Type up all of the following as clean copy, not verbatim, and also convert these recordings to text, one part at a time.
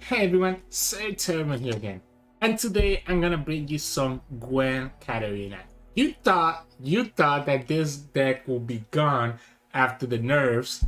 Hey everyone, Sirturmund here again. And today I'm gonna bring you some Gwen Katarina. You thought that this deck will be gone after the nerfs,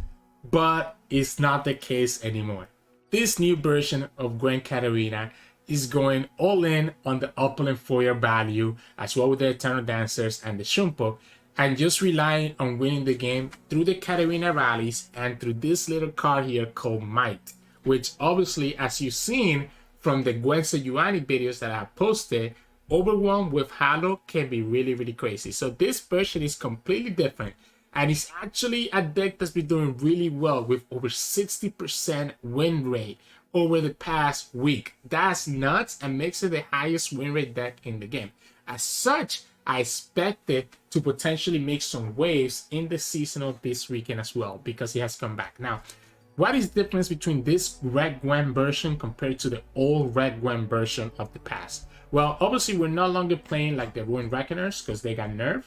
but it's not the case anymore. This new version of Gwen Katarina is going all in on the Opulent Foyer value, as well with the Eternal Dancers and the Shunpo, and just relying on winning the game through the Katarina rallies and through this little card here called Might, which obviously, as you've seen from the Gwen Katarina videos that I have posted, Overwhelm with Hallowed can be really crazy. So this version is completely different, and it's actually a deck that's been doing really well with over 60% win rate over the past week. That's nuts and makes it the highest win rate deck in the game. As such, I expect it to potentially make some waves in the seasonal this weekend as well, because it has come back. Now, what is the difference between this Red Gwen version compared to the old Red Gwen version of the past? Well, obviously we're no longer playing like the Ruin Reckoners because they got nerfed.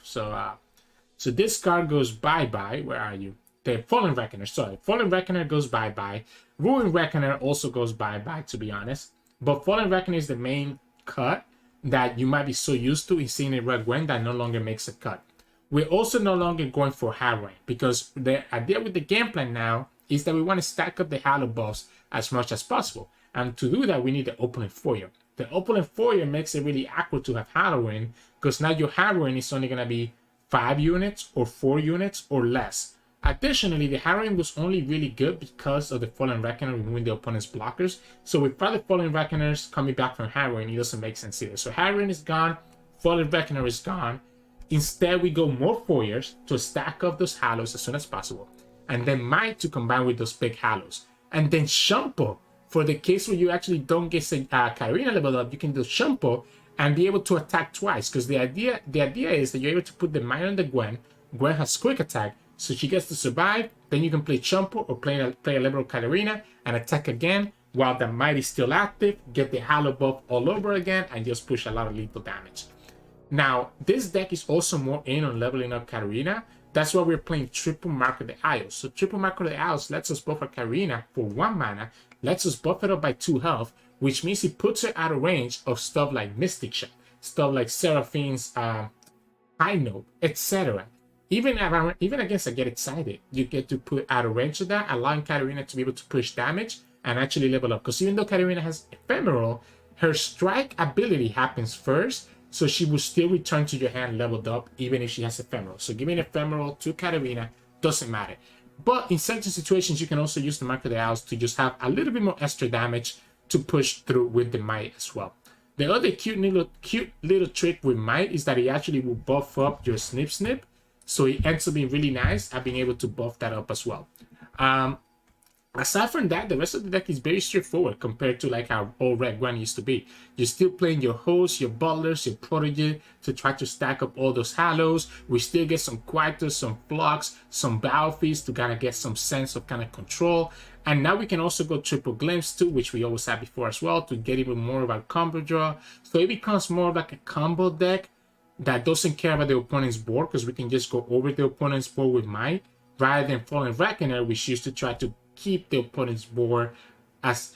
So this card goes bye-bye. Where are you? The Fallen Reckoner, sorry. Fallen Reckoner goes bye-bye. Ruin Reckoner also goes bye-bye, to be honest. But Fallen Reckoner is the main cut that you might be so used to in seeing a Red Gwen that no longer makes a cut. We're also no longer going for Harrowing, because the idea with the game plan now is that we want to stack up the Hallowed buffs as much as possible. And to do that, we need the Opulent Foyer. The Opulent Foyer makes it really awkward to have Halloween, because now your Harrowing is only going to be 5 units or 4 units or less. Additionally, the Harrowing was only really good because of the Fallen Reckoner removing the opponent's blockers. So with other Fallen Reckoners coming back from Harrowing, it doesn't make sense either. So Harrowing is gone, Fallen Reckoner is gone. Instead, we go more Foyers to stack up those Hallows as soon as possible, and then Might to combine with those big Hallows. And then Shunpo, for the case where you actually don't get Katarina leveled up, you can do Shunpo and be able to attack twice. Because the idea is that you're able to put the Might on the Gwen. Gwen has quick attack, so she gets to survive. Then you can play Shunpo or play a level Katarina and attack again while the Might is still active, get the Hallow buff all over again, and just push a lot of lethal damage. Now, this deck is also more in on leveling up Katarina. That's why we're playing Triple Mark of the Isles. So Triple Mark of the Isles lets us buff our Katarina for 1 mana, lets us buff it up by 2 health, which means it puts her out of range of stuff like Mystic Shot, stuff like Seraphine's High Note, etc. Even against a Get Excited, you get to put out of range of that, allowing Katarina to be able to push damage and actually level up. Because even though Katarina has Ephemeral, her strike ability happens first, so she will still return to your hand leveled up even if she has Ephemeral. So giving Ephemeral to Katarina doesn't matter. But in certain situations, you can also use the Mark of the Owls to just have a little bit more extra damage to push through with the Might as well. The other cute little trick with Might is that it actually will buff up your Snip. So it ends up being really nice at being able to buff that up as well. Aside from that, the rest of the deck is very straightforward compared to like how old Red Gwen used to be. You're still playing your hosts, your butlers, your protege to try to stack up all those Hallows. We still get some Quietus, some Flux, some Battlefields to kind of get some sense of kind of control. And now we can also go Triple Glimpse too, which we always had before as well, to get even more of our combo draw. So it becomes more of like a combo deck that doesn't care about the opponent's board, because we can just go over the opponent's board with Might, rather than Fallen Reckoner, which used to try to keep the opponent's board as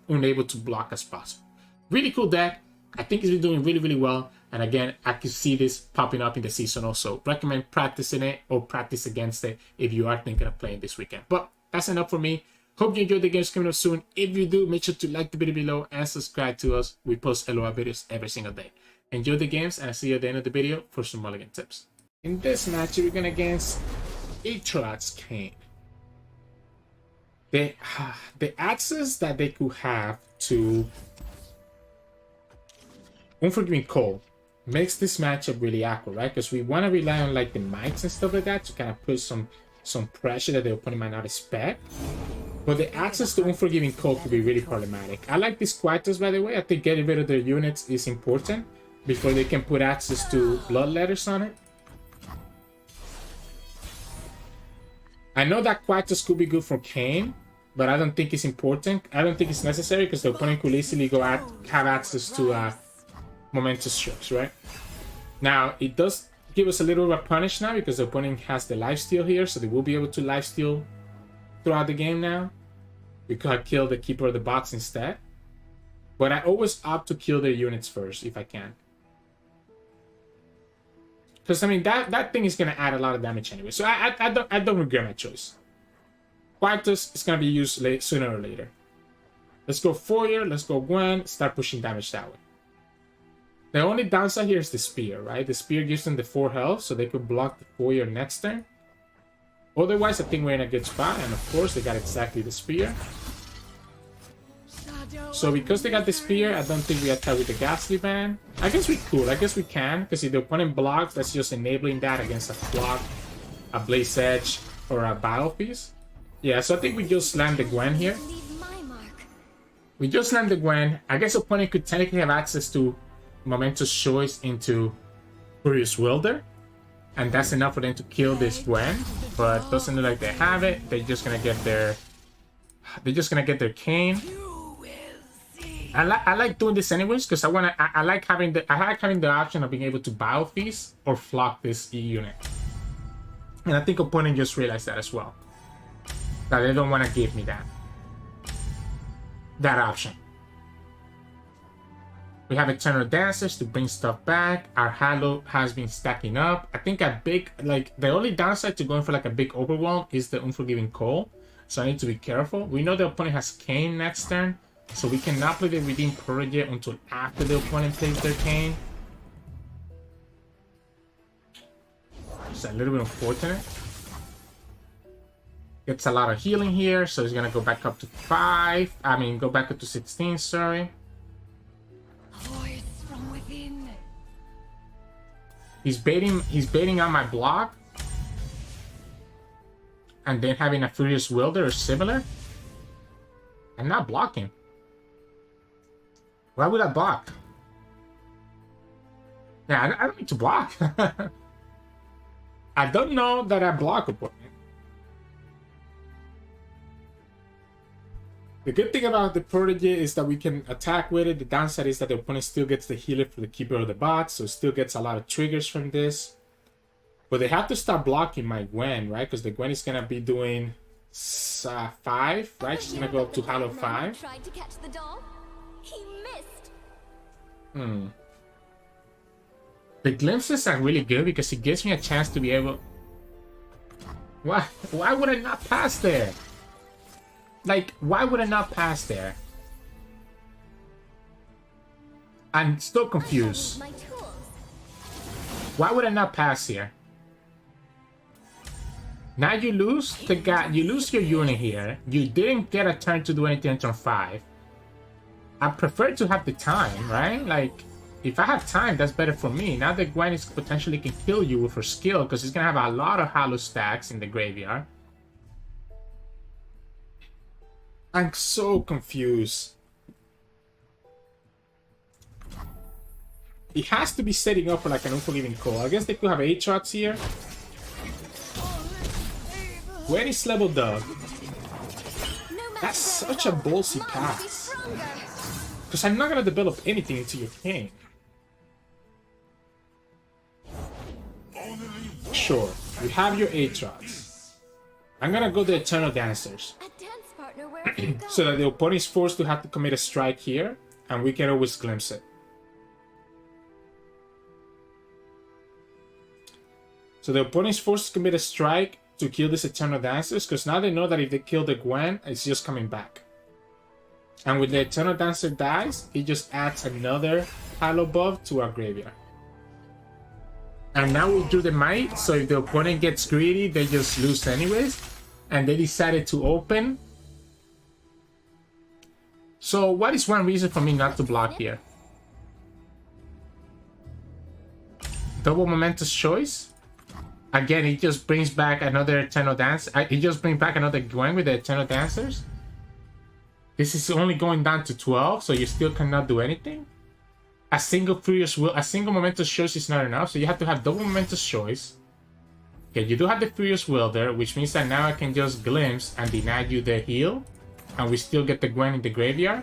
unable to block as possible. Really cool deck. I think it's been doing really well. And again, I can see this popping up in the season also. Recommend practicing it or practice against it if you are thinking of playing this weekend. But that's enough for me. Hope you enjoyed the games coming up soon. If you do, make sure to like the video below and subscribe to us. We post LOL videos every single day. Enjoy the games, and I'll see you at the end of the video for some mulligan tips. In this match, we're going against Aatrox Kayn. The access that they could have to Unforgiving Cold makes this matchup really awkward, right? Because we want to rely on like the Mights and stuff like that to kind of put some pressure that the opponent might not expect. But the access to Unforgiving Cold could be really problematic. I like these Quietus, by the way. I think getting rid of their units is important before they can put access to Bloodletters on it. I know that Quietus could be good for Kayn, but I don't think it's important. I don't think it's necessary, because the opponent could easily have access to Momentous Strokes, right? Now, it does give us a little of a punish now, because the opponent has the lifesteal here, so they will be able to lifesteal throughout the game now. We could kill the Keeper of the Box instead. But I always opt to kill their units first if I can. Because, I mean, that thing is going to add a lot of damage anyway. So I don't regret my choice. Quietus is going to be used sooner or later. Let's go Foyer, let's go Gwen, start pushing damage that way. The only downside here is the Spear, right? The Spear gives them the 4 health, so they could block the Foyer next turn. Otherwise, I think we're in a good spot, and of course, they got exactly the Spear. So because they got the Spear, I don't think we attack with the Ghastly Band. I guess we could, I guess we can, because if the opponent blocks, that's just enabling that against a block, a Blaze Edge, or a Battle Piece. Yeah, so I think we just land the Gwen here. We just land the Gwen. I guess opponent could technically have access to Momentous Choice into Furious Wilder. And that's enough for them to kill this Gwen. But doesn't look like they have it. They're just gonna get their Kayn. I like doing this anyways because I like having the option of being able to Battle Feast or flock this E unit. And I think opponent just realized that as well. That they don't want to give me that option. We have Eternal Dancers to bring stuff back. Our Hallowed has been stacking up. I think the only downside to going for like a big Overwhelm is the Unforgiving Cold. So I need to be careful. We know the opponent has Kayn next turn. So we cannot play the Redeem Protege until after the opponent plays their Kayn. It's a little bit unfortunate. Gets a lot of healing here, so he's gonna go back up to 5. I mean, go back up to 16, sorry. He's baiting on my block. And then having a Furious Wilder or similar. I'm not blocking. Why would I block? Yeah, I don't need to block. I don't know that I block opponent. The good thing about the Protege is that we can attack with it. The downside is that the opponent still gets the healer for the Keeper of the Box, so still gets a lot of triggers from this. But they have to stop blocking my Gwen, right? Because the Gwen is going to be doing 5, right? She's going to go up to Hallowed 5. Tried to catch the dog. He missed. The glimpses are really good because it gives me a chance to be able... Why would I not pass there? Like, why would I not pass there? I'm still confused. Why would I not pass here? Now you lose the guy. You lose your unit here. You didn't get a turn to do anything on turn 5. I prefer to have the time, right? Like, if I have time, that's better for me. Now that Gwen is potentially can kill you with her skill because he's gonna have a lot of Hallowed stacks in the graveyard. I'm so confused. He has to be setting up for like an Unforgiving Cold. I guess they could have Aatrox here. Gwen is leveled up. That's such a ballsy pass. Because I'm not going to develop anything into your Kayn. Sure, you have your Aatrox. I'm going to go the Eternal Dancers. So that the opponent is forced to have to commit a strike here, and we can always glimpse it. So the opponent is forced to commit a strike to kill this Eternal Dancers, because now they know that if they kill the Gwen, it's just coming back. And when the Eternal Dancer dies, it just adds another Hallowed buff to our graveyard. And now we do the Might, so if the opponent gets greedy, they just lose anyways. And they decided to open. So what is one reason for me not to block here? Double Momentous Choice. Again, it just brings back another Eternal Dance. It just brings back another Gwen with the Eternal Dancers. This is only going down to 12, so you still cannot do anything. A single Momentous Choice is not enough, so you have to have double Momentous Choice. Okay, you do have the Furious Wilder, which means that now I can just glimpse and deny you the heal. And we still get the Gwen in the graveyard.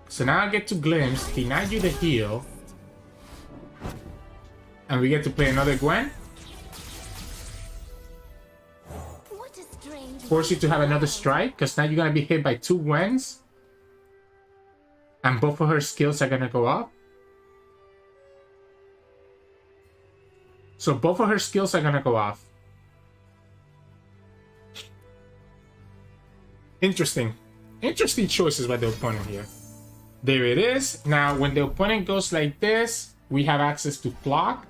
So now I get to glimpse, deny you the heal. And we get to play another Gwen. What a strange force you to have another strike, because now you're gonna be hit by 2 Gwens. And both of her skills are gonna go up. So both of her skills are gonna go off. Interesting. Interesting choices by the opponent here. There it is. Now, when the opponent goes like this, we have access to block.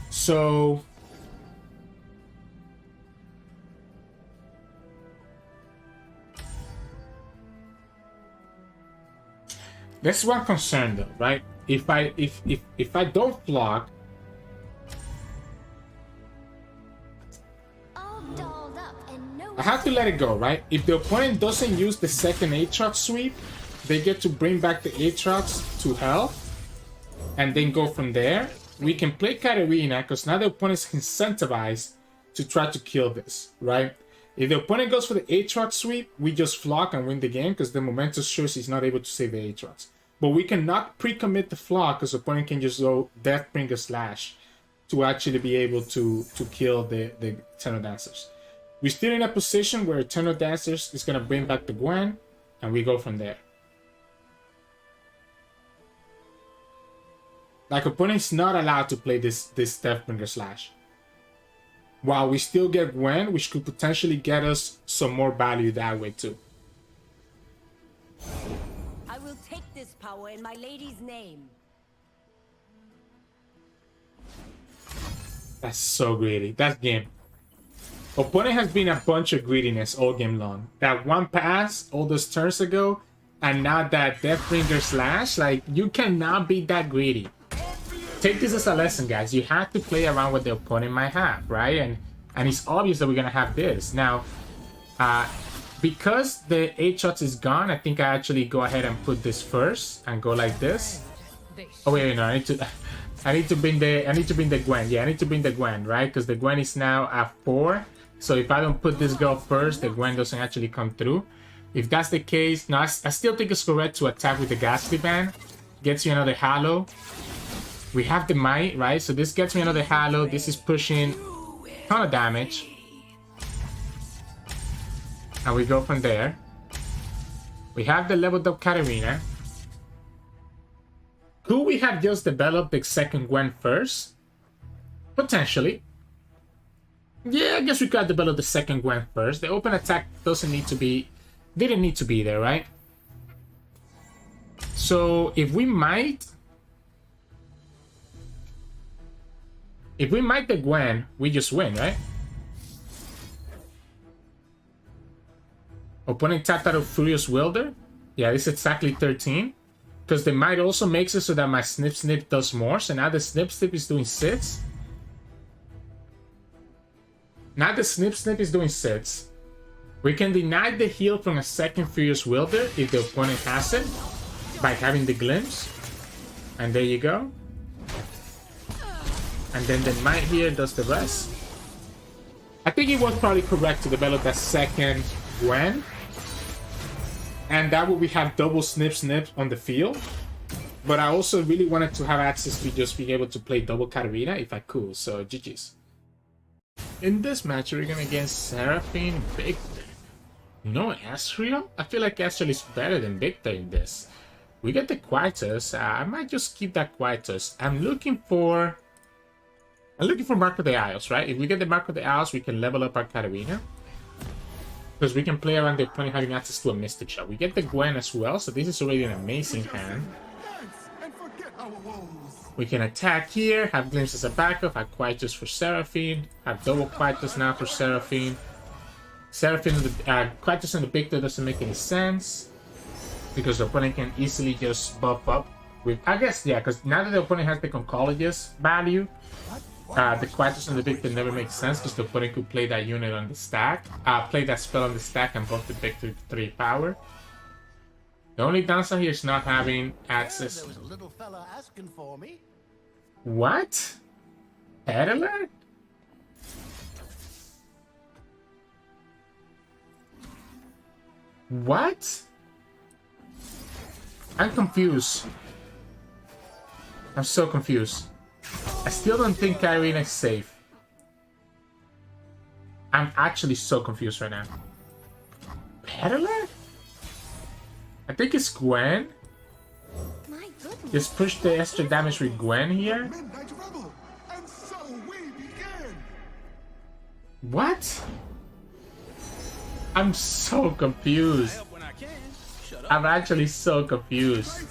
So... That's one concern though, right? If I don't block, I have to let it go, right? If the opponent doesn't use the second Aatrox sweep, they get to bring back the Aatrox to health and then go from there. We can play Katarina because now the opponent's incentivized to try to kill this, right? If the opponent goes for the Aatrox sweep, we just flock and win the game because the momentum shows he's not able to save the Aatrox. But we cannot pre-commit the flock because the opponent can just go Deathbringer Slash to actually be able to kill the Eternal Dancers. We're still in a position where Eternal Dancers is going to bring back the Gwen, and we go from there. Like, opponent's not allowed to play this Deathbringer Slash. While we still get Gwen, which could potentially get us some more value that way too. I will take this power in my lady's name. That's so greedy. That's game. Opponent has been a bunch of greediness all game long. That one pass all those turns ago, and now that Deathbringer Slash, like, you cannot be that greedy. Take this as a lesson, guys. You have to play around what the opponent might have, right? And it's obvious that we're gonna have this. Now, because the Aatrox is gone, I think I actually go ahead and put this first and go like this. Oh wait, no, I need to bring the Gwen. Yeah, I need to bring the Gwen, right? Because the Gwen is now at 4. So if I don't put this girl first, the Gwen doesn't actually come through. If that's the case, no, I still think it's correct to attack with the Ghastly Band. Gets you another Hallow. We have the Might, right? So this gets me another Hallow. This is pushing a ton of damage. And we go from there. We have the leveled up Katarina. Could we have just developed the second Gwen first? Potentially. Yeah, I guess we could have developed the second Gwen first. The open attack didn't need to be there, right? So if we might the Gwen, we just win, right? Opponent tapped out of Furious Wilder. Yeah, this is exactly 13. Because the Might also makes it so that my Snip Snip does more. So now the Snip Snip is doing 6. Now the Snip Snip is doing 6. We can deny the heal from a second Furious Wilder if the opponent has it by having the Glimpse. And there you go. And then the Might here does the rest. I think it was probably correct to develop that second Gwen. And that way we have double Snip Snip on the field. But I also really wanted to have access to just being able to play double Katarina if I could. So GG's. In this match, we're going against Seraphine, Viktor. No Asriel? I feel like Asriel is better than Viktor in this. We get the Quietus. I might just keep that Quietus. I'm looking for Mark of the Isles, right? If we get the Mark of the Isles, we can level up our Katarina. Because we can play around the opponent having access to a Mystic Shot. We get the Gwen as well, so this is already an amazing hand. We can attack here, have Glimpse as a backup, have Quietus for Seraphine, have double Quietus now for Seraphine. Quietus and the Viktor doesn't make any sense. Because the opponent can easily just buff up with, I guess, yeah, because now that the opponent has the Conchologist value, the Quietus and the Viktor never makes sense because the opponent could play that unit on the stack, play that spell on the stack and buff the Viktor to 3 power. The only downside here is not having access. There was a little fella asking for me. What? Head alert? What? I'm confused. I'm so confused. I still don't think Katarina is safe. I'm actually so confused right now. Peddler? I think it's Gwen. My goodness. Just push the extra damage with Gwen here. Midnight Rebel, and so we begin. What? I'm so confused. I'm actually so confused.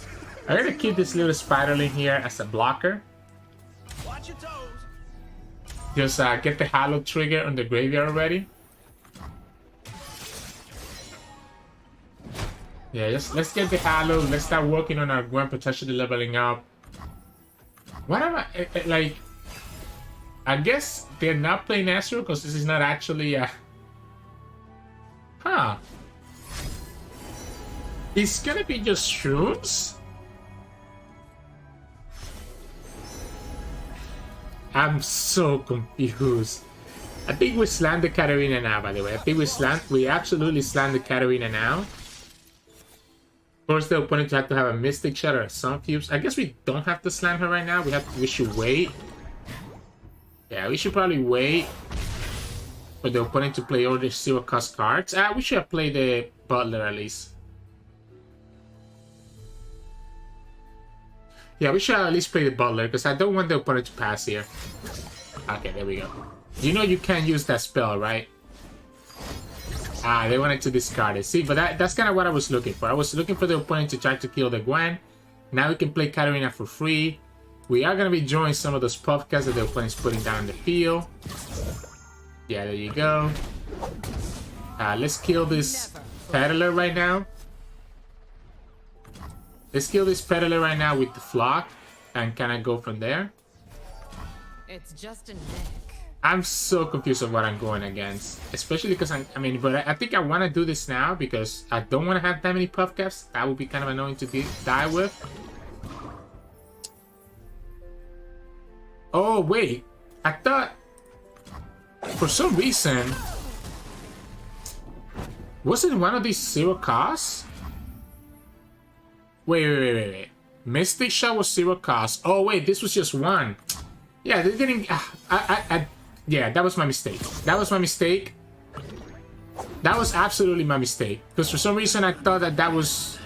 I'm gonna keep this little spiderling here as a blocker. Watch your toes. Just get the Hallowed trigger on the graveyard already. Yeah, let's get the Hallowed. Let's start working on our Gwen, potentially leveling up. What am I like? I guess they're not playing Astro because this is not actually a. Huh? It's gonna be just shrooms? I'm so confused. I think we slammed the Katarina now, by the way. I think we absolutely slammed the Katarina now. Of course, the opponent had to have a Mystic Shot or a Sun Cubes. I guess we don't have to slam her right now. We should wait. Yeah, we should probably wait for the opponent to play all the zero cost cards. We should have played the Butler at least. Yeah, we should at least play the Butler because I don't want the opponent to pass here. Okay, there we go. You know you can't use that spell, right? They wanted to discard it. See, but that's kind of what I was looking for. I was looking for the opponent to try to kill the Gwen. Now we can play Katarina for free. We are going to be drawing some of those puff cards that the opponent's putting down in the field. Yeah, there you go. Let's kill this Peddler right now. Let's kill this Peddler right now with the Flock and kind of go from there. It's just a neck. I'm so confused of what I'm going against. Especially because but I think I want to do this now because I don't want to have that many puff caps. That would be kind of annoying to die with. Oh, wait. I thought for some reason wasn't one of these zero costs? Wait. Mystic Shot was zero cost. Oh, wait, this was just one. Yeah, they're getting... yeah, that was my mistake. That was my mistake. That was absolutely my mistake. Because for some reason, I thought that was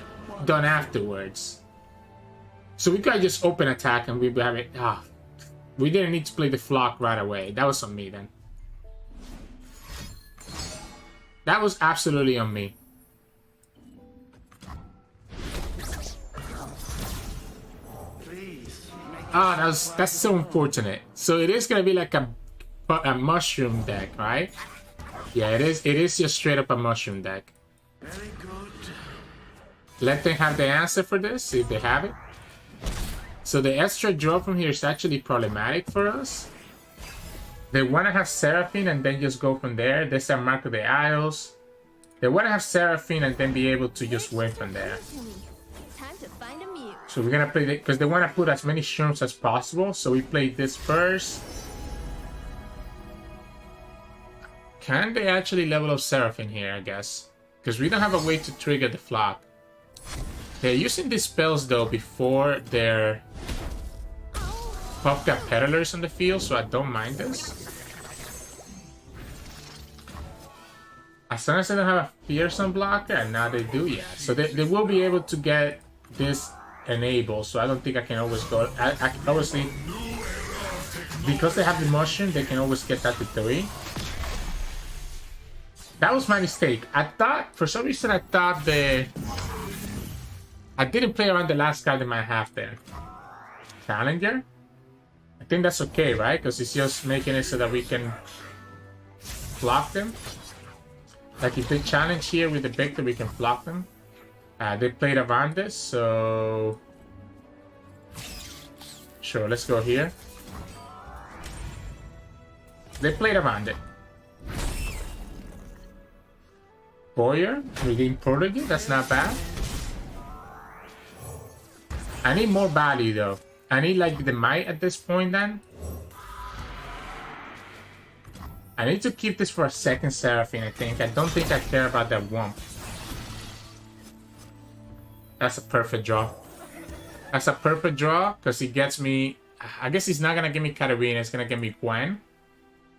done afterwards. So we could just open attack and we'd have it... we didn't need to play the Flock right away. That was on me then. That was absolutely on me. That's so unfortunate. So it is gonna be like a mushroom deck, right? Yeah, it is. It is just straight up a mushroom deck. Very good. Let them have the answer for this, see if they have it. So the extra draw from here is actually problematic for us. They want to have Seraphine and then just go from there. There's a Mark of the Isles. They want to have Seraphine and then be able to just win from there. Time to find a mute. So we're gonna play because they want to put as many shrooms as possible. So we play this first. Can they actually level up Seraphine here? I guess because we don't have a way to trigger the Flock. They're using these spells though before their Puffcat Peddlers on the field, so I don't mind this. As long as they don't have a fearsome blocker, and now they do, yeah. So they will be able to get this enabled, so I don't think I can always go... I obviously, because they have the mushroom, they can always get that to 3. That was my mistake. I thought, for some reason, I thought I didn't play around the last card in my half there. Challenger? I think that's okay, right? Because it's just making it so that we can block them. Like if they challenge here with the Viktor, we can block them. They played around this, so... Sure, let's go here. They played around it. Boyer, redeem Prodigy, that's not bad. I need more value though. I need like the Might at this point then. I need to keep this for a second Seraphine, I think. I don't think I care about that Wump. That's a perfect draw. That's a perfect draw because he gets me... I guess he's not going to give me Katarina, he's going to give me Gwen.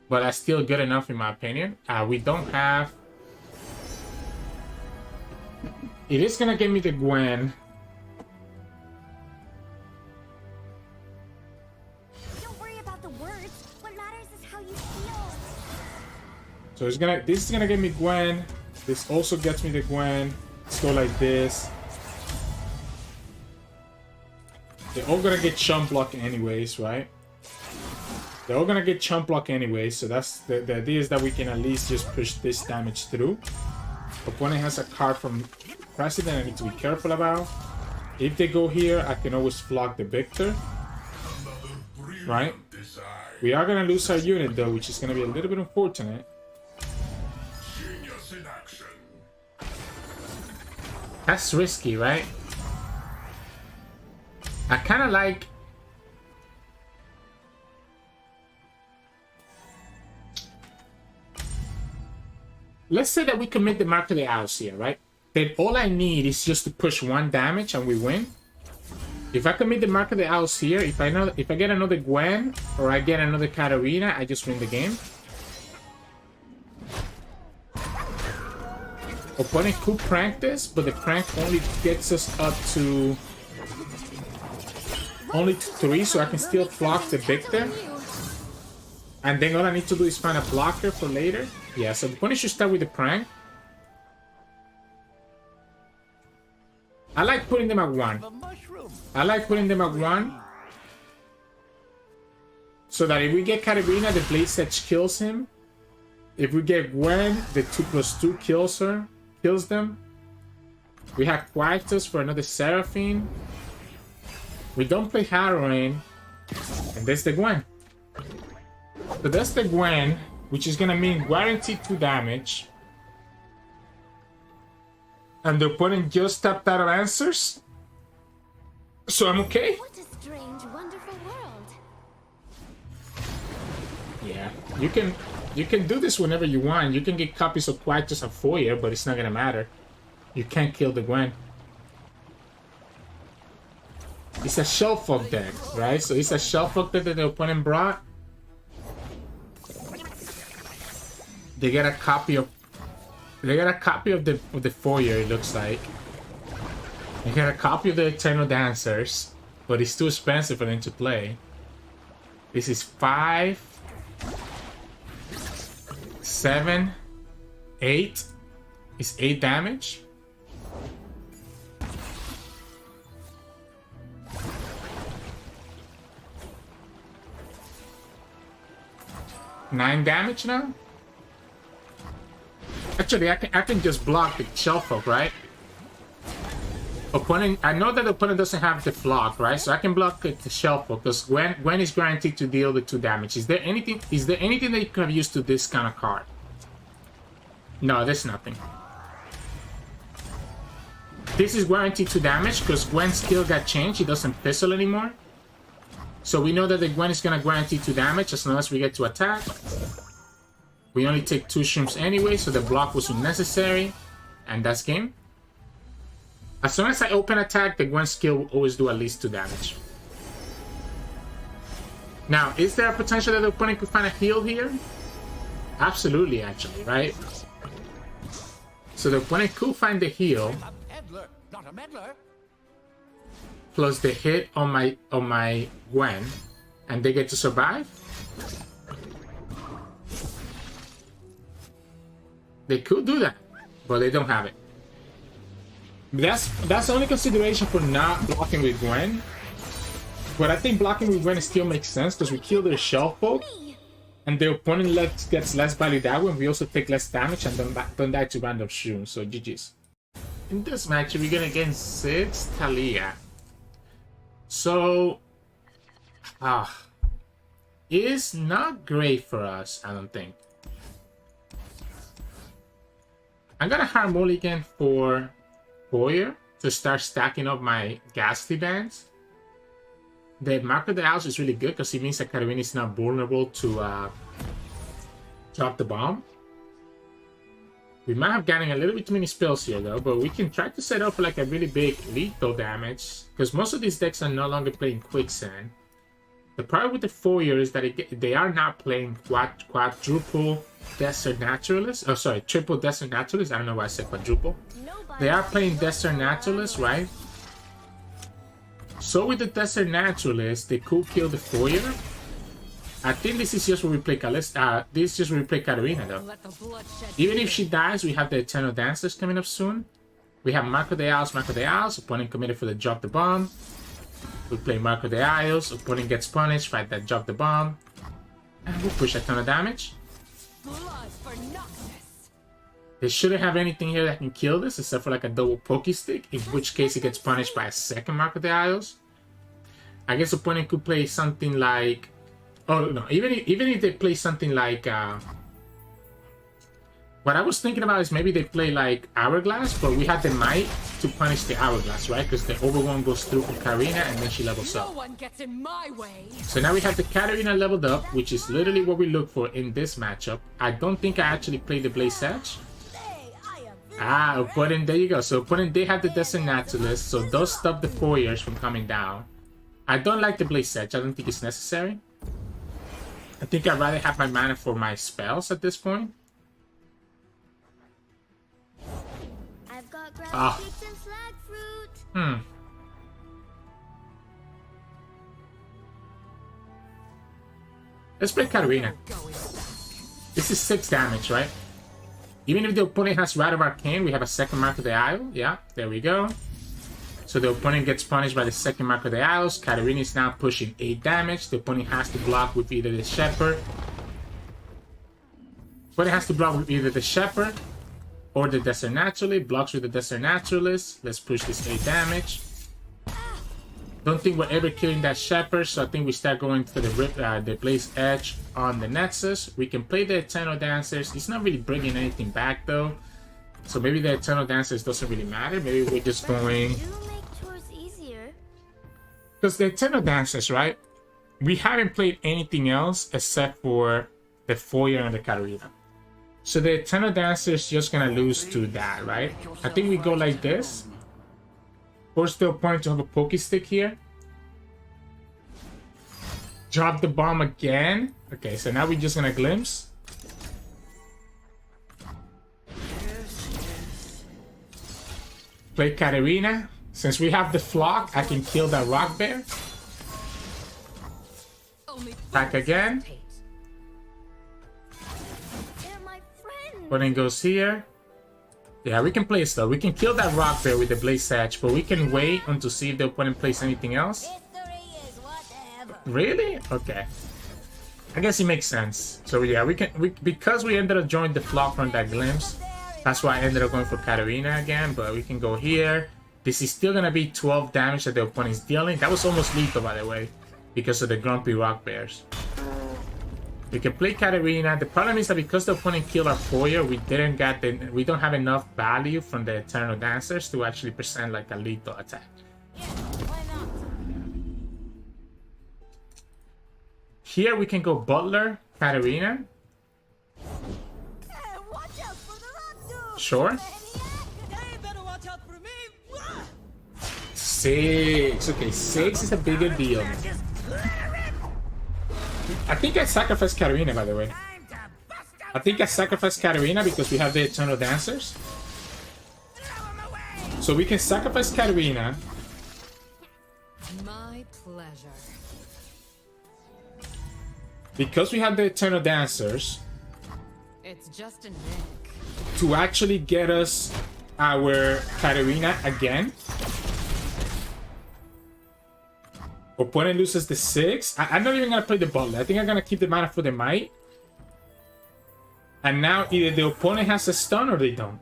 but that's still good enough in my opinion. We don't have... It is gonna give me the Gwen. Don't worry about the words. What matters is how you feel. So it's gonna... This is gonna give me Gwen. This also gets me the Gwen. Let's go like this. They're all gonna get chump block anyways, right? They're all gonna get chump block anyways, so that's the idea is that we can at least just push this damage through. Opponent has a card from President I need to be careful about. If they go here, I can always flock the Viktor. Right? We are gonna lose our unit though, which is gonna be a little bit unfortunate. That's risky, right? I kind of like... Let's say that we commit the Mark of the House here, right? Then all I need is just to push 1 damage and we win. If I commit the Mark of the House here, if I get another Gwen or I get another Katarina, I just win the game. Opponent could prank this, but the prank only gets us up to only 3, so I can still flock the Viktor. And then all I need to do is find a blocker for later. Yeah, so the opponent should start with the prank. I like putting them at 1. I like putting them at 1. So that if we get Katarina, the Blaze Edge kills him. If we get Gwen, the 2+2 kills her. Kills them. We have Quietus for another Seraphine. We don't play Harrowing. And there's the Gwen. So that's the Gwen, which is gonna mean guaranteed 2 damage. And the opponent just tapped out of answers. So I'm okay. What a strange, wonderful world. Yeah, you can do this whenever you want. You can get copies of Quietus and Foyer, but it's not gonna matter. You can't kill the Gwen. It's a Shellfolk deck, right? So it's a Shellfolk deck that the opponent brought. They get a copy of the Foyer, it looks like. They get a copy of the Eternal Dancers, but it's too expensive for them to play. This is 5, 7, 8. It's 8 damage. Nine damage now? Actually, I can just block the Shellfolk, right? Opponent, I know that the opponent doesn't have the flock, right? So I can block the Shellfolk because Gwen is guaranteed to deal the 2 damage. Is there anything that you could have used to this kind of card? No, there's nothing. This is guaranteed 2 damage because Gwen's skill got changed. He doesn't fizzle anymore. So we know that the Gwen is gonna guarantee 2 damage as long as we get to attack. We only take 2 shrooms anyway, so the block was unnecessary. And that's game. As soon as I open attack, the Gwen skill will always do at least 2 damage. Now, is there a potential that the opponent could find a heal here? Absolutely, actually, right? So the opponent could find the heal. Plus the hit on my Gwen. And they get to survive? They could do that, but they don't have it. That's the only consideration for not blocking with Gwen. But I think blocking with Gwen still makes sense because we kill their Shellfolk, and the opponent gets less value that way. We also take less damage and don't die to random shrooms. So GG's. In this match, we're gonna get Ziggs Taliyah. So, it's not great for us, I don't think. I'm gonna hard mulligan for Foyer to start stacking up my ghastly bands. The Mark of the House is really good because it means that Katarina is not vulnerable to drop the bomb. We might have gotten a little bit too many spells here though, but we can try to set up like a really big lethal damage because most of these decks are no longer playing Quicksand. The problem with the Foyer is that they are not playing quadruple Desert Naturalist. Oh, sorry, triple Desert Naturalist. I don't know why I said quadruple. They are playing Desert Naturalist, right? So with the Desert Naturalist, they could kill the Foyer. I think this is just where we play Kalista. This is just where we play Katarina, though. Even if she dies, we have the Eternal Dancers coming up soon. We have Marco de Isles. Opponent committed for the drop the bomb. We play Marco de Isles. Opponent gets punished. Fight that drop the bomb. And we'll push a ton of damage. They shouldn't have anything here that can kill this except for like a double Poké Stick, in which case it gets punished by a second Marco de Isles. I guess opponent could play something like... Oh no, even if they play something like... What I was thinking about is maybe they play like Hourglass, but we have the Might to punish the Hourglass, right? Because the Overwhelm goes through for Katarina and then she levels up. No one gets in my way. So now we have the Katarina leveled up, which is literally what we look for in this matchup. I don't think I actually played the Blaze Edge. Opponent, there you go. So opponent, they have the Desert Naturalist, so those stop the Foyers from coming down. I don't like the Blaze Edge. I don't think it's necessary. I think I'd rather have my mana for my spells at this point. I've got ground sticks and slag fruit. Let's play Katarina. This is 6 damage, right? Even if the opponent has Rat of Arcane, we have a second Mark of the Isle. Yeah, there we go. So the opponent gets punished by the second Mark of the Isles. Katarina is now pushing 8 damage. The opponent has to block with either the Shepherd. Opponent has to block with either the Shepherd or the Desert Naturalist. Blocks with the Desert Naturalist. Let's push this 8 damage. Don't think we're ever killing that Shepherd, so I think we start going for the Blaze Edge on the Nexus. We can play the Eternal Dancers. It's not really bringing anything back, though. So maybe the Eternal Dancers doesn't really matter. Maybe we're just going... Because the Eternal Dancers, right? We haven't played anything else except for the Foyer and the Katarina. So the Eternal Dancer is just gonna lose to that, right? I think we go like this. Force the opponent to have a Poké Stick here. Drop the bomb again. Okay, so now we're just gonna Glimpse. Play Katarina. Since we have the Flock, I can kill that Rock Bear. Attack again. Opponent goes here. Yeah, we can play stuff. We can kill that Rock Bear with the Blaze Edge, but we can wait until see if the opponent plays anything else. Really? Okay. I guess it makes sense. So yeah, because we ended up joining the Flock from that Glimpse, that's why I ended up going for Katarina again, but we can go here. This is still gonna be 12 damage that the opponent is dealing. That was almost lethal, by the way, because of the Grumpy Rock Bears. We can play Katarina. The problem is that because the opponent killed our Foyer, we don't have enough value from the Eternal Dancers to actually present like a lethal attack. Here we can go Butler, Katarina. Sure. 6. Okay, 6 is a bigger deal. I think I sacrificed Katarina, by the way. I think I sacrificed Katarina because we have the Eternal Dancers. So we can sacrifice Katarina. My pleasure. Because we have the Eternal Dancers. It's just a nick. To actually get us our Katarina again. Opponent loses the 6. I'm not even gonna play the Butler. I think I'm gonna keep the mana for the Might. And now either the opponent has a stun or they don't.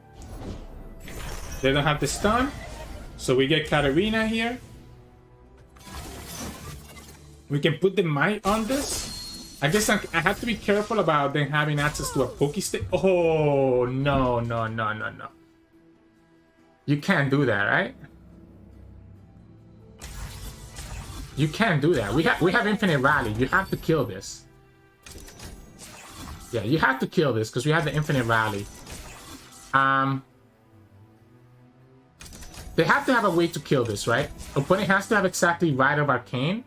They don't have the stun. So we get Katarina here. We can put the Might on this. I guess I have to be careful about them having access to a Poké Stick. Oh, no, no, no, no, no. You can't do that, right? You can't do that. We have infinite rally. You have to kill this. Yeah, you have to kill this because we have the infinite rally. They have to have a way to kill this, right? Opponent has to have exactly Rite of Arcane.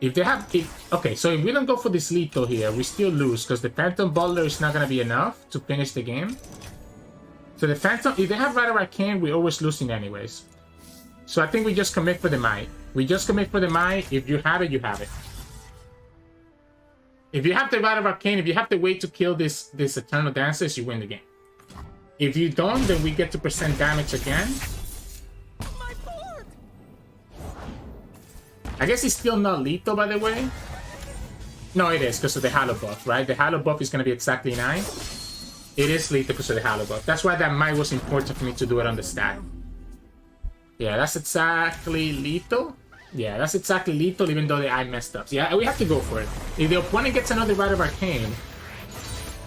If they have... okay, so if we don't go for this lethal here, we still lose because the Phantom Butler is not going to be enough to finish the game. So the Phantom... if they have Runeterra Kayn, we're always losing anyways. So I think we just commit for the Might. We just commit for the Might. If you have it, you have it. If you have the Runeterra Kayn, if you have to wait to kill this Eternal Dancers, you win the game. If you don't, then we get to percent damage again. I guess it's still not lethal, by the way. No, it is, because of the Hallow buff, right? The Hallow buff is going to be exactly 9. It is lethal because of the Hallow buff. That's why that Might was important for me to do it on the stat. Yeah, that's exactly lethal. Yeah, that's exactly lethal, even though the eye messed up. So yeah, we have to go for it. If the opponent gets another Runeterra Kayn,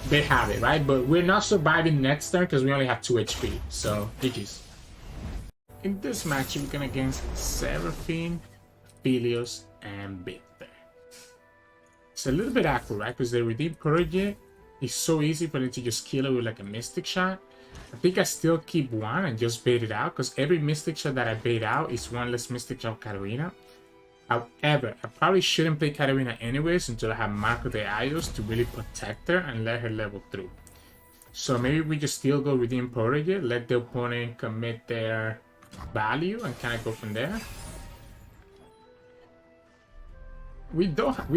they have it, right? But we're not surviving next turn because we only have 2 HP. So, GG's. In this match, we're going against Seraphine, Aphelios, and Viktor. It's a little bit awkward, right? Because the Redeem Courage is so easy for them to just kill it with like a Mystic Shot. I think I still keep one and just bait it out, because every Mystic Shot that I bait out is one less Mystic Shot of Katarina. However, I probably shouldn't play Katarina anyways until I have Mark of the Isles to really protect her and let her level through. So maybe we just still go Redeem Protege, let the opponent commit their value and kind of go from there. We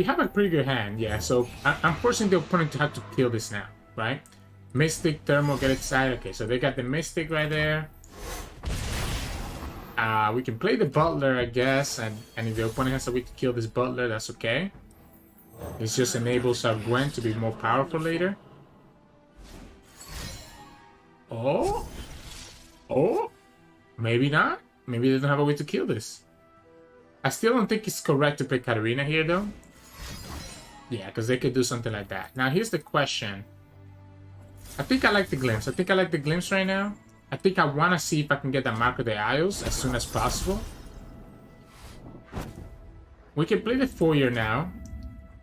have a pretty good hand, yeah, so I'm forcing the opponent to have to kill this now, right? Mystic, Thermal, get excited. Okay, so they got the Mystic right there. We can play the Butler, I guess, and if the opponent has a way to kill this Butler, that's okay. It just enables our Gwen to be more powerful later. Oh? Oh? Maybe not. Maybe they don't have a way to kill this. I still don't think it's correct to play Katarina here, though. Yeah, because they could do something like that. Now, here's the question. I think I like the Glimpse. I think I like the Glimpse right now. I think I want to see if I can get the Mark of the Isles as soon as possible. We can play the Foyer now.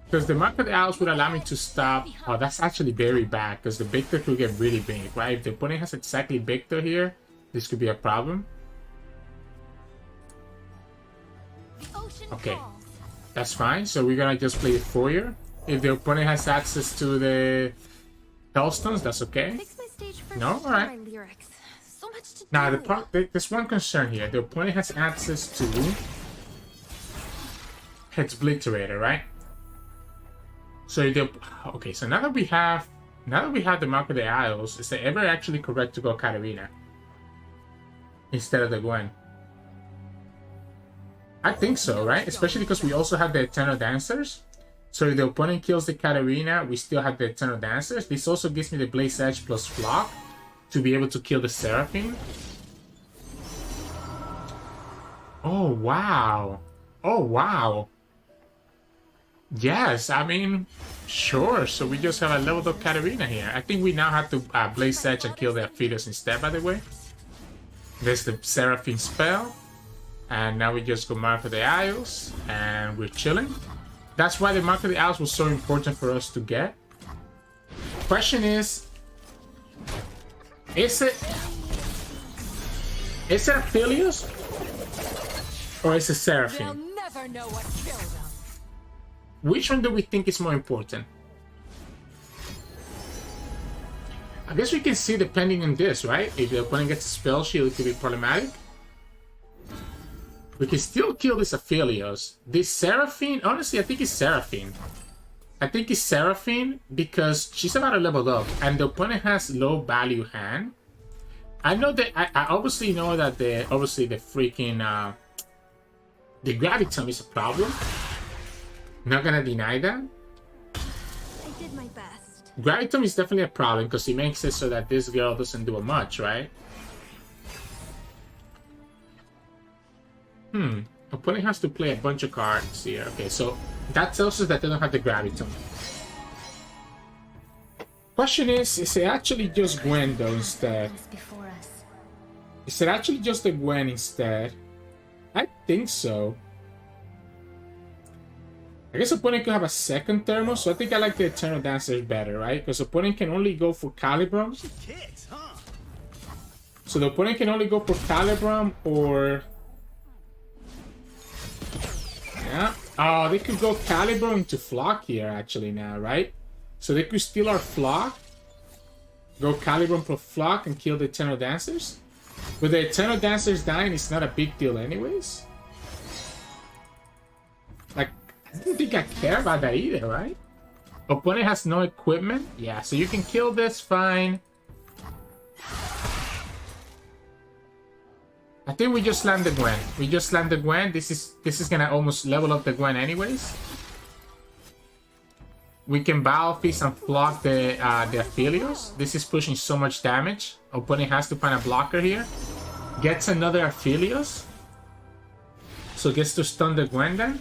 Because the Mark of the Isles would allow me to stop... Oh, that's actually very bad. Because the Viktor could get really big, right? If the opponent has exactly Viktor here, this could be a problem. Okay. That's fine. So we're going to just play the Foyer. If the opponent has access to the Hellstones, that's okay. No? Alright. Now, there's one concern here. The opponent has access to Hex Obliterator, right? So okay, so now that we have the Mark of the Isles, is it ever actually correct to go Katarina instead of the Gwen? I think so, right? Especially because we also have the Eternal Dancers. So if the opponent kills the Katarina, we still have the Eternal Dancers. This also gives me the Blaze Edge plus Flock to be able to kill the Seraphine. Oh, wow. Oh, wow. Yes, I mean, sure. So we just have a leveled up Katarina here. I think we now have to Blaze Edge and kill the Aphelios instead, by the way. There's the Seraphine spell. And now we just go Mark of the Isles. And we're chilling. That's why the Mark of the Isles was so important for us to get. Question is it Aphelios? Or is it Seraphine? They'll never know what killed them. Which one do we think is more important? I guess we can see depending on this, right? If the opponent gets a spell shield, it could be problematic. We can still kill this Aphelios. This Seraphine, honestly, I think it's Seraphine. I think it's Seraphine because she's about to level up and the opponent has low value hand. I know that I obviously know that the freaking the Graviton is a problem. Not gonna deny that. I did my best. Graviton is definitely a problem because it makes it so that this girl doesn't do much, right? Opponent has to play a bunch of cards here. Okay, so that tells us that they don't have the Graviton. Question is it actually just Gwen though instead? Is it actually just the Gwen instead? I think so. I guess opponent could have a second thermal, so I think I like the Eternal Dancers better, right? Because opponent can only go for Calibrum. So the opponent can only go for Calibrum or... Yeah, Oh, they could go Caliber into Flock here actually now, right? So they could steal our Flock, go Caliber pro Flock and kill the Eternal Dancers. With the Eternal Dancers dying, it's not a big deal anyways. Like, I don't think I care about that either, right? Opponent has no equipment. Yeah, so you can kill this, fine. I think we just slammed the Gwen. We just slammed the Gwen. This is gonna almost level up the Gwen anyways. We can Battle Feast and block the Aphelios. This is pushing so much damage. Opponent has to find a blocker here. Gets another Aphelios. So gets to stun the Gwen then.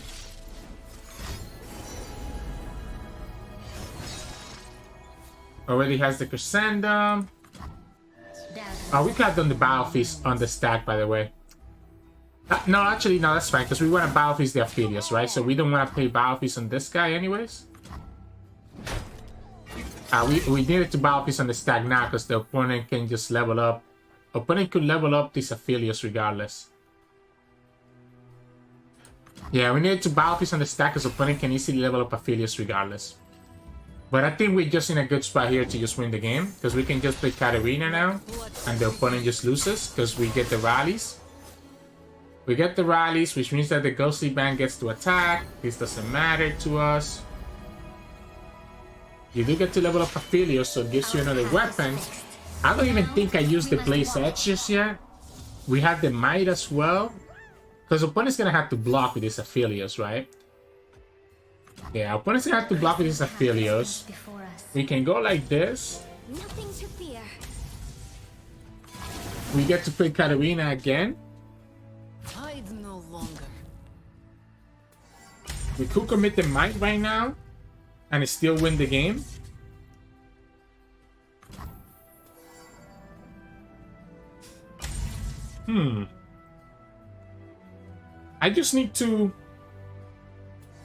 Already has the Crescendum. Oh, we could have done the Battle Feast on the stack, by the way. No, actually, no, that's fine, because we want to Battle Feast the Aphelios, right? So we don't want to play Battle Feast on this guy anyways. We needed to Battle Feast on the stack now, because the opponent can just level up. Opponent could level up this Aphelios regardless. Yeah, we needed to Battle Feast on the stack, because opponent can easily level up Aphelios regardless. But I think we're just in a good spot here to just win the game, because we can just play Katarina now, and the opponent just loses, because we get the rallies. We get the rallies, which means that the Ghostly Band gets to attack. This doesn't matter to us. You do get to level up Aphelios, so it gives you another weapon. I don't even think I used the Blaze Edge just yet. We have the Might as well, because opponent's gonna have to block with this Aphelios, right? Yeah, opponent's gonna have to block with his Aphelios. We can go like this. Nothing to fear. We get to play Katarina again. Hide no longer. We could commit the Might right now and still win the game. I just need to...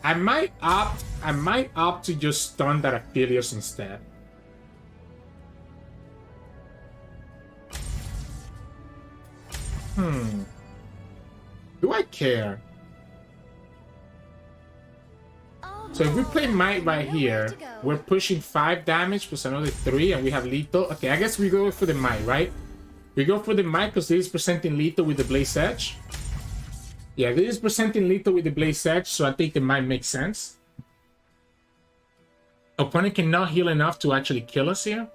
I might opt to just stun that Aphelios instead. Do I care? So if we play Might right here, we're pushing 5 damage plus another 3 and we have lethal. Okay, I guess we go for the Might, right? We go for the Might because this is presenting lethal with the Blaze Edge. Yeah, this is presenting lethal with the Blaze Edge, so I think it might make sense. Opponent cannot heal enough to actually kill us here.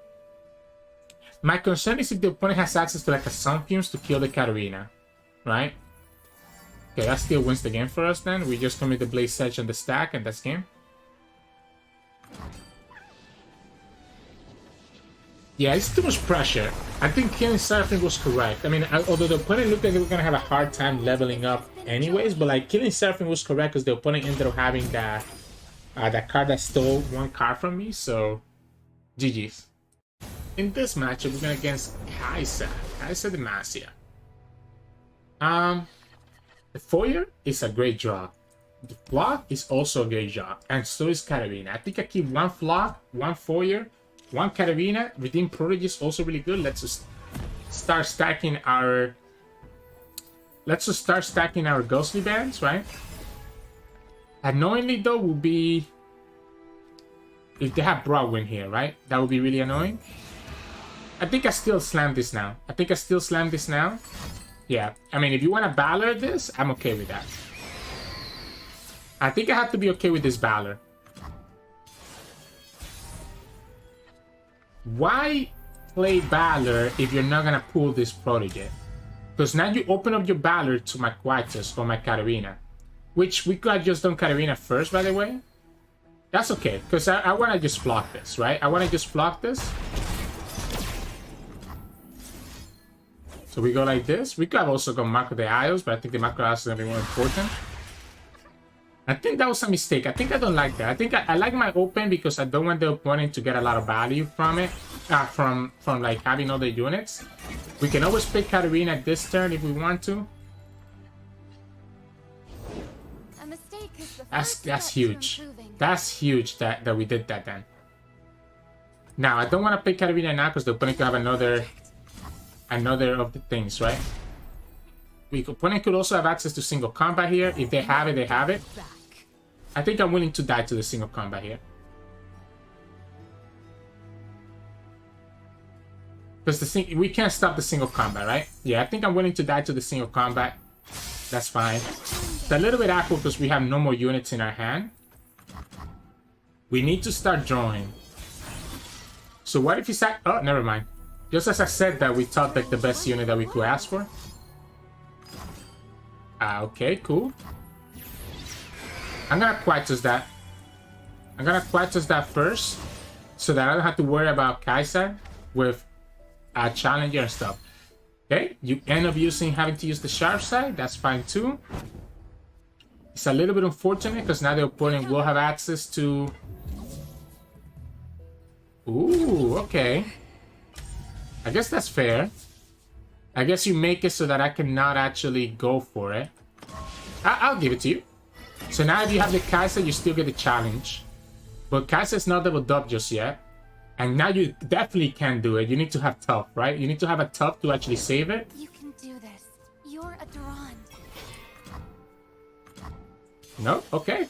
My concern is if the opponent has access to like a Sun Fumes to kill the Katarina, right? Okay, that still wins the game for us then. We just commit the Blaze Edge on the stack and that's game. Yeah, it's too much pressure. I think killing Seraphine was correct. I mean, although the opponent looked like they were going to have a hard time leveling up anyways, but like killing Seraphine was correct because the opponent ended up having that card that stole 1 card from me, so GG's. In this matchup, we're going against Kai'Sa Demacia. The Foyer is a great draw. The Flock is also a great draw, and so is Katarina. I think I keep 1 Flock, 1 Foyer, 1 Katarina. Redeem Prodigy is also really good. Let's just start stacking our... Let's just start stacking our Ghostly Bands, right? Annoyingly, though, would be... if they have Broadwind here, right? That would be really annoying. I think I still slam this now. Yeah, I mean, if you want to Valor this, I'm okay with that. I think I have to be okay with this Valor. Why play Valor if you're not gonna pull this Protege? Because now you open up your Valor to my Quietus or my Katarina. Which we could have just done Katarina first, by the way. That's okay, because I want to just block this, right? I want to just block this. So we go like this. We could have also gone Mark of the Isles, but I think the Mark of the Isles is going to be more important. I think that was a mistake. I think I don't like that. I think I like my open because I don't want the opponent to get a lot of value from it. From like having other units. We can always pick Katarina this turn if we want to. A mistake is the That's huge. That's huge that we did that then. Now, I don't want to pick Katarina now because the opponent could have another of the things, right? The opponent could also have access to single combat here. If they have it, they have it. I think I'm willing to die to the single combat here. Because we can't stop the single combat, right? Yeah, I think I'm willing to die to the single combat. That's fine. It's a little bit awkward because we have no more units in our hand. We need to start drawing. So what if you sack... Oh, never mind. Just as I said that, we thought like the best unit that we could ask for. Okay, cool. I'm gonna Quietus that. I'm gonna Quietus that first, so that I don't have to worry about Kai'Sa with Challenger and stuff. Okay, you end up having to use the sharp side. That's fine too. It's a little bit unfortunate because now the opponent will have access to... Ooh, okay. I guess that's fair. I guess you make it so that I cannot actually go for it. I'll give it to you. So now if you have the Kai'Sa, you still get the challenge. But Kai'Sa's not double up just yet. And now you definitely can do it. You need to have tough, right? You need to have a tough to actually save it. You can do this. You're a Durand. No? Okay.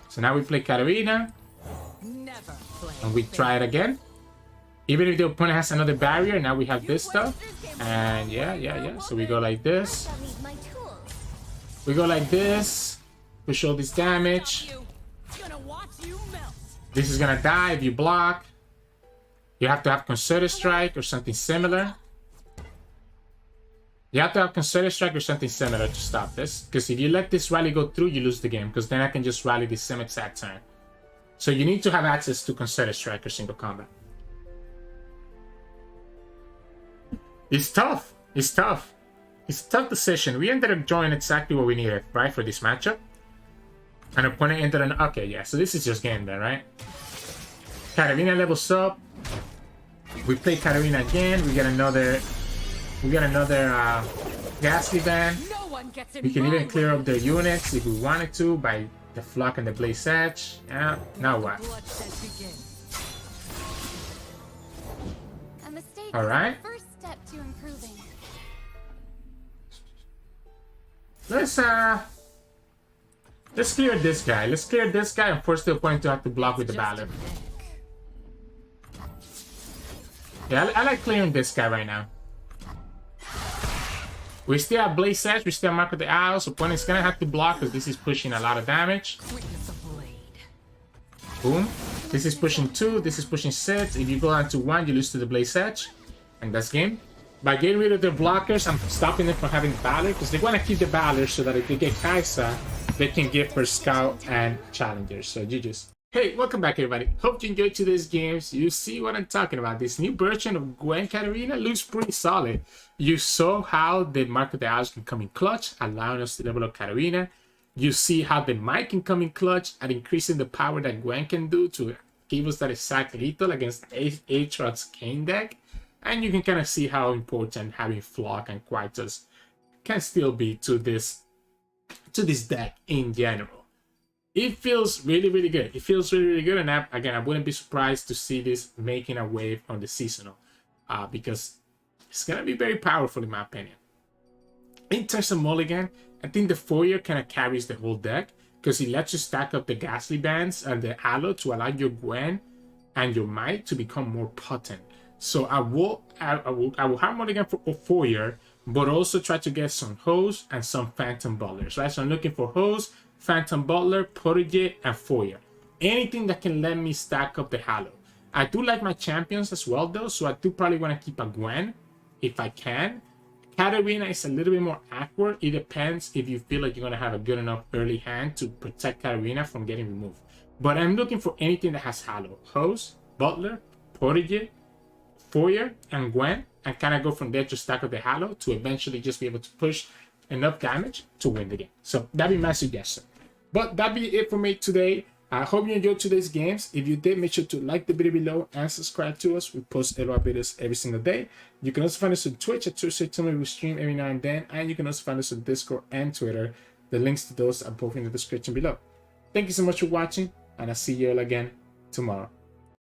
So now we play Katarina. Never play. And we try it again. Even if the opponent has another barrier, now we have this stuff. And yeah. So we go like this. I'll need my tools. We go like this. Push all this damage. This is gonna die if you block. You have to have Concerted Strike or something similar. You have to have Concerted Strike or something similar to stop this. Because if you let this rally go through, you lose the game. Because then I can just rally the same exact turn. So you need to have access to Concerted Strike or single combat. It's tough. It's tough. It's a tough decision. We ended up drawing exactly what we needed, right, for this matchup. An opponent entered an... Okay, yeah, so this is just game then, right? Katarina levels up. We play Katarina again. We get another... Ghastly Band. We can even clear up their units if we wanted to by the Flock and the Blaze Edge. Yeah, now what? A mistake Alright. is the first step to improving. Let's clear this guy. Let's clear this guy and force the opponent to have to block with the Valor. Yeah, I like clearing this guy right now. We still have Blaze Edge, we still Mark of the Isles. Opponent's gonna have to block because this is pushing a lot of damage. Boom. This is pushing 2, this is pushing 6. If you go down to 1, you lose to the Blaze Edge. And that's game. By getting rid of their blockers, I'm stopping them from having Valor because they want to keep the Valor so that if they get Kai'Sa, they can get for Scout and Challengers. So GG's. Hey, welcome back everybody. Hope you enjoyed today's games. You see what I'm talking about. This new version of Gwen Katarina looks pretty solid. You saw how the Mark of the Isles can come in clutch, allowing us to level up Katarina. You see how the Might can come in clutch and increasing the power that Gwen can do to give us that exact lethal against Aatrox Kayn deck. And you can kind of see how important having Flock and Quietus can still be to this deck in general. It feels really, really good. It feels really, really good. And again, I wouldn't be surprised to see this making a wave on the seasonal because it's going to be very powerful in my opinion. In terms of mulligan, I think the Foyer kind of carries the whole deck because it lets you stack up the Ghastly Bands and the Hallowed to allow your Gwen and your Might to become more potent. So I will have mulligan for Foyer, but also try to get some Hose and some Phantom Butlers, right? So I'm looking for Hose, Phantom Butler, Protege, and Foyer. Anything that can let me stack up the Hallowed. I do like my champions as well though, so I do probably want to keep a Gwen if I can. Katarina is a little bit more awkward. It depends if you feel like you're going to have a good enough early hand to protect Katarina from getting removed. But I'm looking for anything that has Hallowed. Hose, Butler, Protege, Foyer, and Gwen, and kind of go from there to stack up the Hallowed to eventually just be able to push enough damage to win the game. So that'd be my suggestion. But that'd be it for me today. I hope you enjoyed today's games. If you did, make sure to like the video below and subscribe to us. We post LOR videos every single day. You can also find us on Twitch at Sirturmund. We stream every now and then. And you can also find us on Discord and Twitter. The links to those are both in the description below. Thank you so much for watching, and I'll see you all again tomorrow.